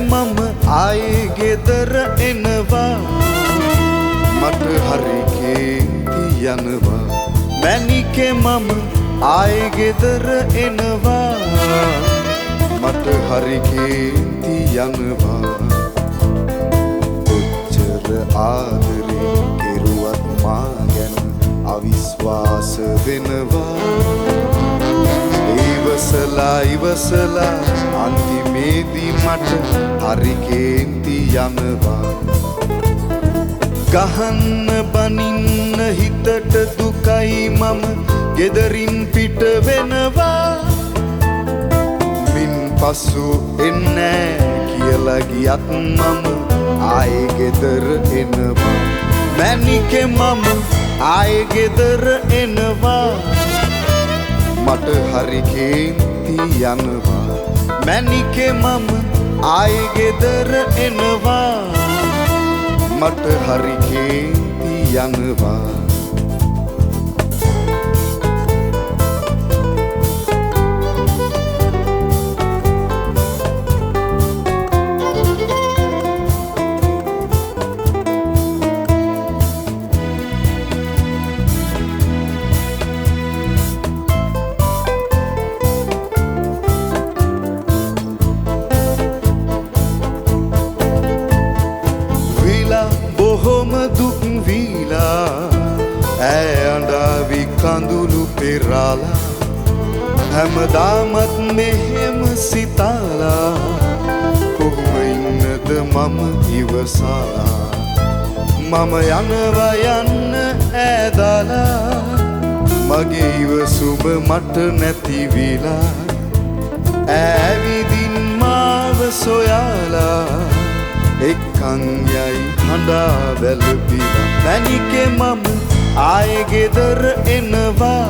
මම ආයේ ගෙදර එනවා මට හරි කේන්ති යනවා මැනිකේ මම ආයේ ගෙදර එනවා මට හරි කේන්ති යනවා කොච්චර ආදරේ කෙරුවත් මා ගැන අවිශ්වාස වෙනවා ඉවසලා අන්තිමේදී මට හරි කේන්ති යනවා ගහන්න බනින්න හිතට දුකයි මම ගෙදරින් පිට වෙනවා මින් පසු එන්නේ කියලා ගියත් මම ආයේ ගෙදර එනවා මැනිකේ මම ආයේ ගෙදර එනවා මට හරි කේන්ති යනවා මැනිකේ මම ආයේ ගෙදර එනවා මට හරි කේන්ති යනවා බොහොම දුක් වීලා ඇය අඬාවි කඳුළු පෙරාලා හැමදාමත් මෙහෙම සිතාලා කොහොම ඉන්නද මම ඉවසලා මම යනවා යන්න ඈදාලා මගේ ඉවසුම මට නැති විලා ඇවිදින් මාව සොයාලා එක්කන් යයි හඬා වැළපිලා මැනිකේ මම ආයේ ගෙදර එනවා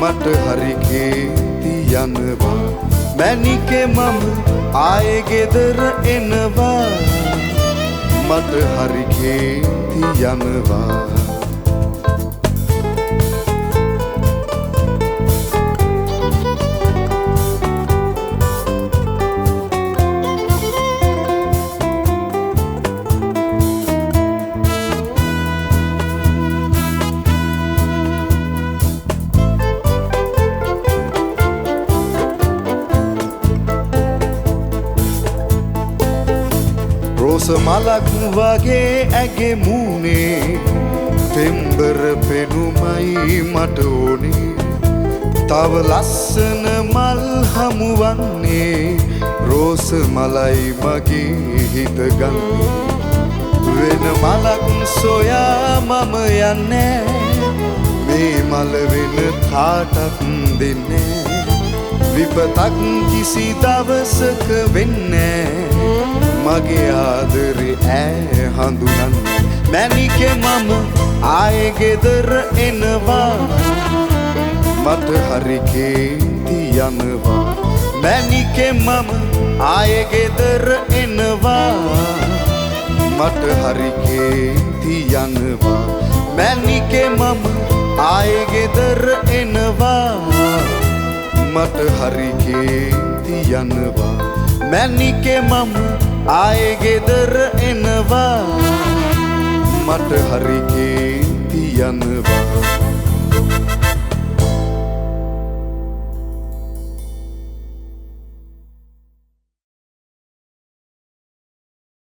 මට හරි කේන්ති යනවා මැනිකේ මම ආයේ ගෙදර එනවා මට හරි කේන්ති යනවා රෝස මලක් වගේ ඇගේ මූනේ පෙම්බර පෙනුමයි මට ඕනේ තව ලස්සන මල් හමුවන්නේ රෝස මලයි මගේ හිත ගන්නේ වෙන මලක් සොයා මම යන්නේ මේ මල වෙන කාටත් දෙන්නේ විපතක් කිසි දවසක වෙන්නේ මගේ ආදරේ ඈ හඳුනන්නේ මැනිකේ මම ආයේ ගෙදර එනවා මට හරි කේන්ති යනවා මැනිකේ මම ආයේ ගෙදර එනවා මට හරි කේන්ති යනවා මැනිකේ මම ආයේ ගෙදර එනවා මට හරි කේන්ති යනවා මැනිකේ මම ආයේ ගෙදර එනවා මට හරි කේන්ති යනවා